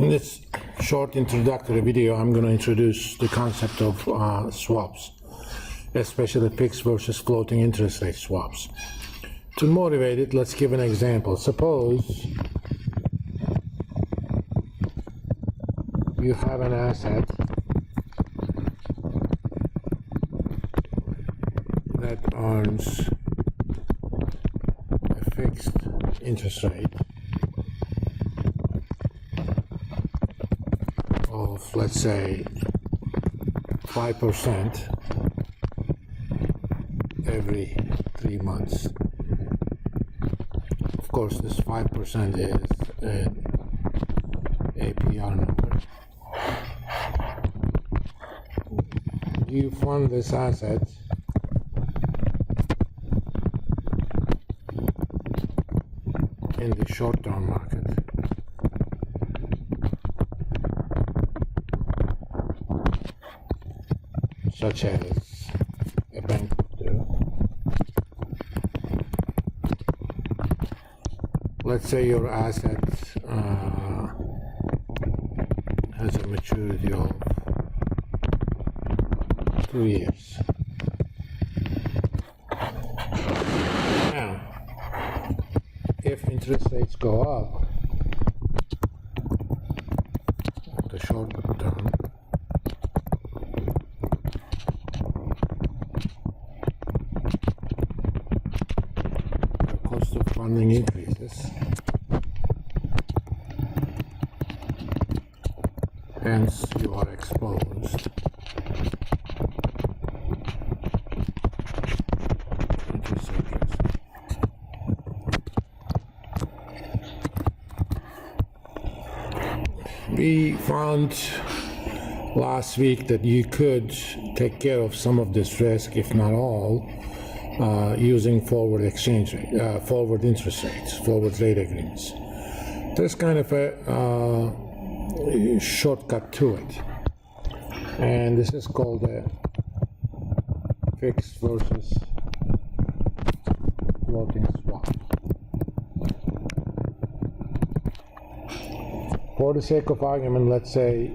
In this short introductory video, I'm going to introduce the concept of swaps, especially fixed versus floating interest rate swaps. To motivate it, let's give an example. Suppose you have an asset that earns a fixed interest rate of, let's say, 5% every 3 months. Of course, this 5% is an APR number. You fund this asset in the short-term market. Such as a bank would do. Let's say your asset has a maturity of 2 years. Now, if interest rates go up at the short term, cost of funding increases, hence you are exposed to interest rate risk. We found last week that you could take care of some of this risk, if not all, using forward exchange rate, forward interest rates, forward rate agreements. There's kind of a shortcut to it, and this is called a fixed versus floating swap. For the sake of argument, let's say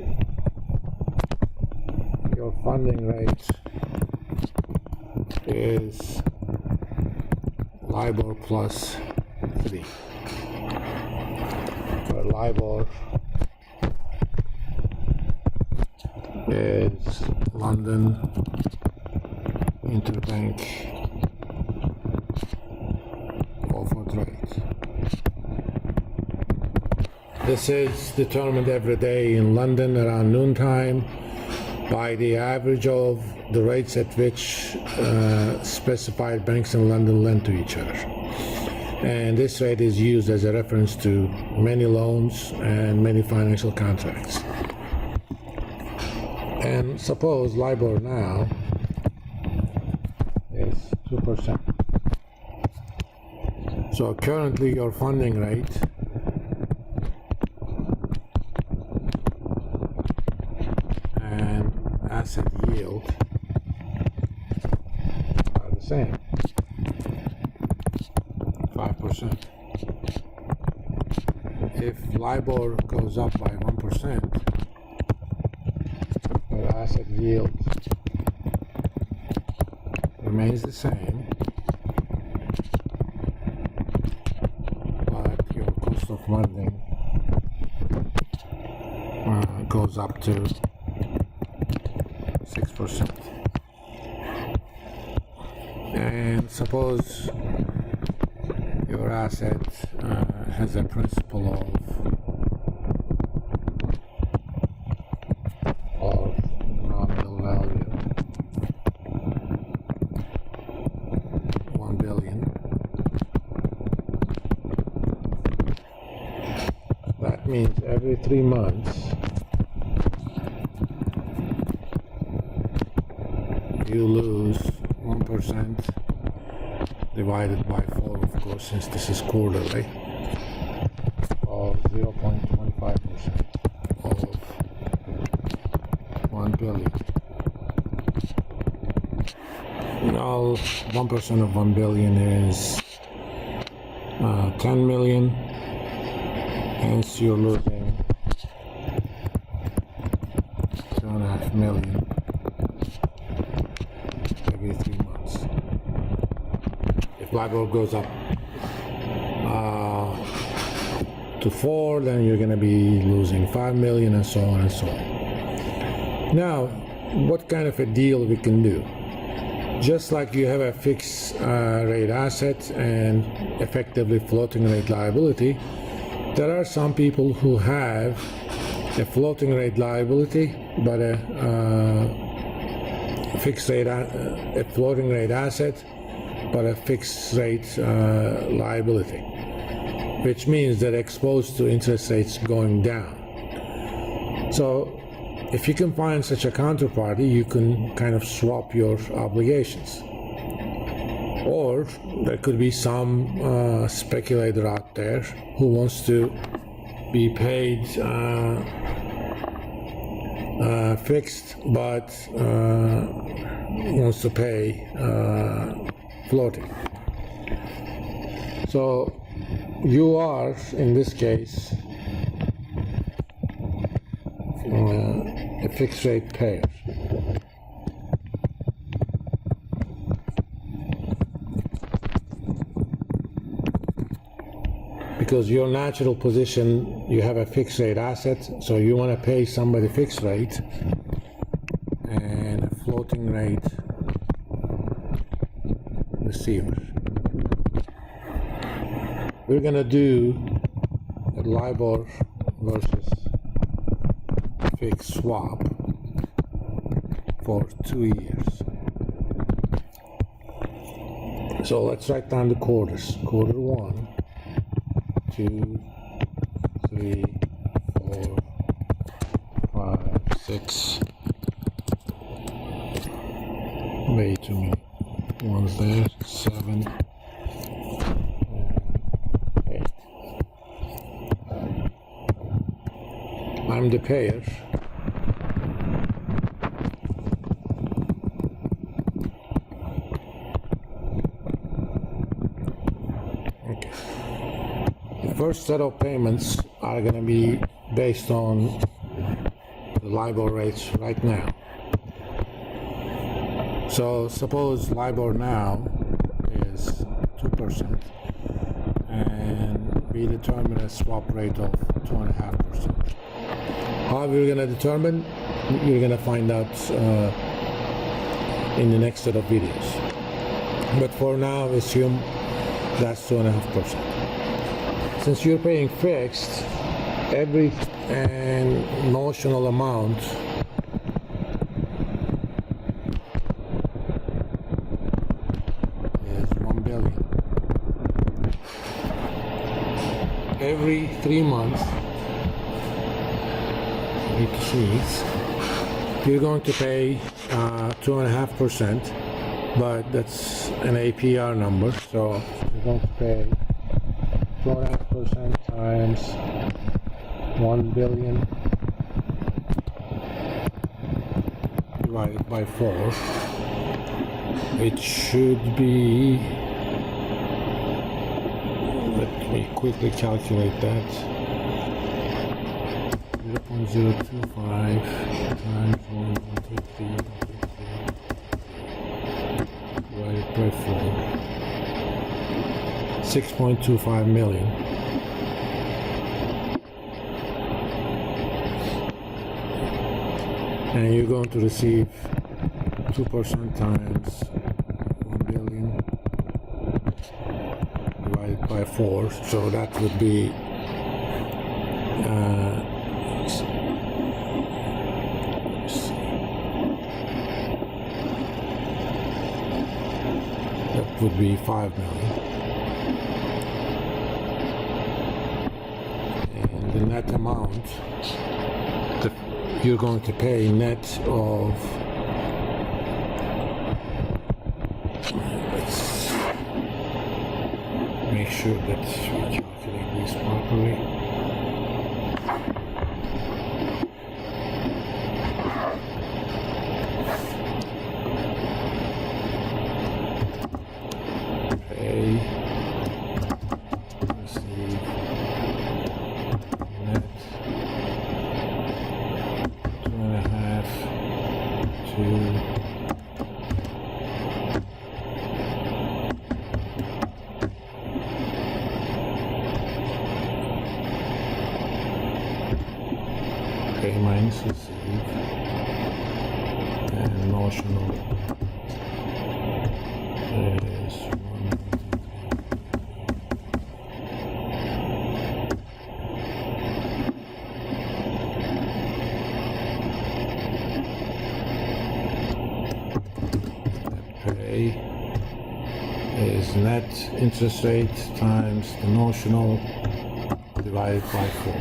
your funding rate is LIBOR plus 3, where LIBOR is London interbank offered rate. This is determined every day in London around noontime by the average of the rates at which specified banks in London lend to each other. And this rate is used as a reference to many loans and many financial contracts. And suppose LIBOR now is 2%. So currently your funding rate and asset yield are the same, 5%. If LIBOR goes up by 1%, your asset yield remains the same, but your cost of funding goes up to 6%. And suppose your asset has a principal of nominal value 1 billion. That means every 3 months you lose 1% divided by 4, of course, since this is quarterly, of 0.25% of 1 billion. Now, 1% of 1 billion is 10 million, hence you're losing million every 3 months. If LIBOR goes up to 4, then you're going to be losing 5 million, and so on and so on. Now, what kind of a deal we can do? Just like you have a fixed rate asset and effectively floating rate liability, there are some people who have a floating rate liability but a fixed rate, a floating rate asset but a fixed rate liability, which means they're exposed to interest rates going down. So if you can find such a counterparty, you can kind of swap your obligations. Or there could be some speculator out there who wants to be paid fixed but wants to pay floating. So you are, in this case, a fixed rate payer. Because your natural position, you have a fixed rate asset, so you want to pay somebody fixed rate and a floating rate receiver. We're going to do a LIBOR versus fixed swap for 2 years. So let's write down the quarters. Quarter 1, 2, 3, 4, 5, 6. Way too many ones there. 7, 8. I'm the payer. Okay. The first set of payments are going to be based on the LIBOR rates right now. So suppose LIBOR now is 2% and we determine a swap rate of 2.5%. How we're going to determine, you're going to find out in the next set of videos. But for now, assume that's 2.5%. Since you're paying fixed, every notional amount is 1 billion. Every 3 months, you're going to pay 2.5%, but that's an APR number, so you're going to pay 2.5% times 1 billion divided by 4. It should be, let me quickly calculate that, 0.025 times 1.23 divided by 4. 6.25 million. And you're going to receive 2% times 1 billion divided by 4. So that would be that would be 5 million. The net amount that you're going to pay net of, let's make sure that we calculate this properly. Pay, receive, net 2.5 pay minus receive, and notional is 1, 2, 3. Pay is net interest rate times the notional divided by 4.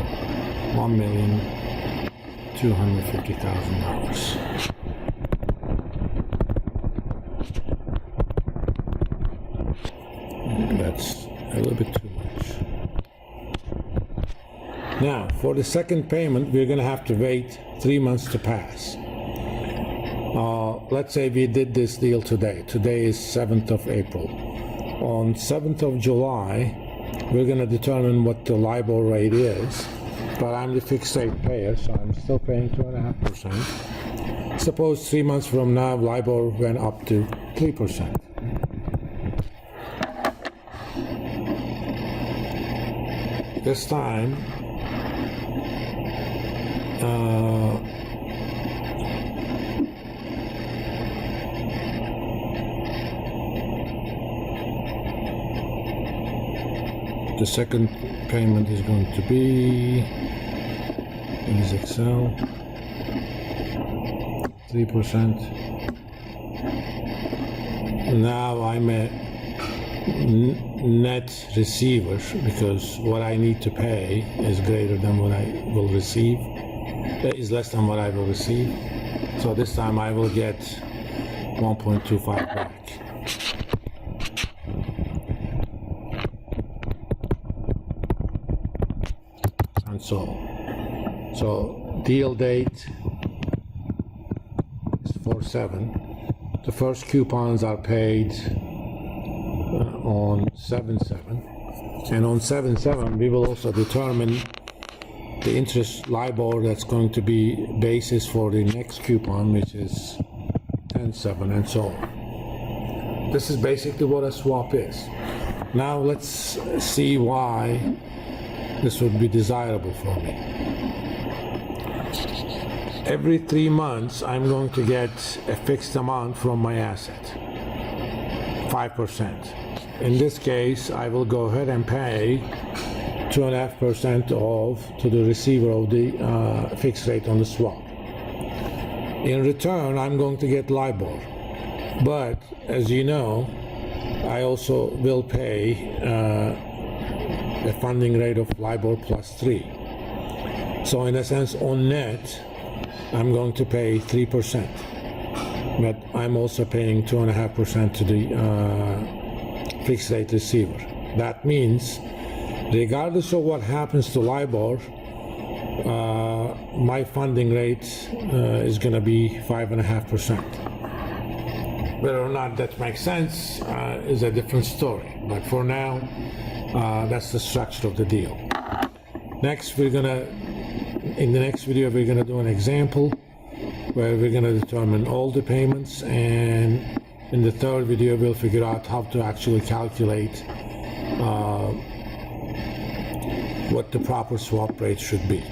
$1,250,000. That's a little bit too much. Now, for the second payment, we're going to have to wait 3 months to pass. Let's say we did this deal today. Today is 7th of April. On 7th of July, we're going to determine what the LIBOR rate is, but I'm the fixed rate payer, so I'm still paying 2.5%. Suppose 3 months from now, LIBOR went up to 3%. This time, the second payment is going to be, in this Excel, 3%. Now I'm a net receiver because what I need to pay is greater than what I will receive, is less than what I will receive. So this time I will get 1.25 back. And so deal date is 4/7. The first coupons are paid on 7/7, and on 7/7 we will also determine the interest LIBOR that's going to be basis for the next coupon, which is 10/7, and so on. This is basically what a swap is. Now let's see why this would be desirable for me. Every 3 months I'm going to get a fixed amount from my asset, 5%. In this case, I will go ahead and pay 2.5% to the receiver of the fixed rate on the swap. In return, I'm going to get LIBOR. But as you know, I also will pay a funding rate of LIBOR plus 3. So in a sense, on net, I'm going to pay 3%. But I'm also paying 2.5% to the fixed rate receiver. That means, regardless of what happens to LIBOR, my funding rate is going to be 5.5%. Whether or not that makes sense is a different story. But for now, that's the structure of the deal. Next, in the next video, we're going to do an example where we're going to determine all the payments, and in the third video, we'll figure out how to actually calculate what the proper swap rate should be.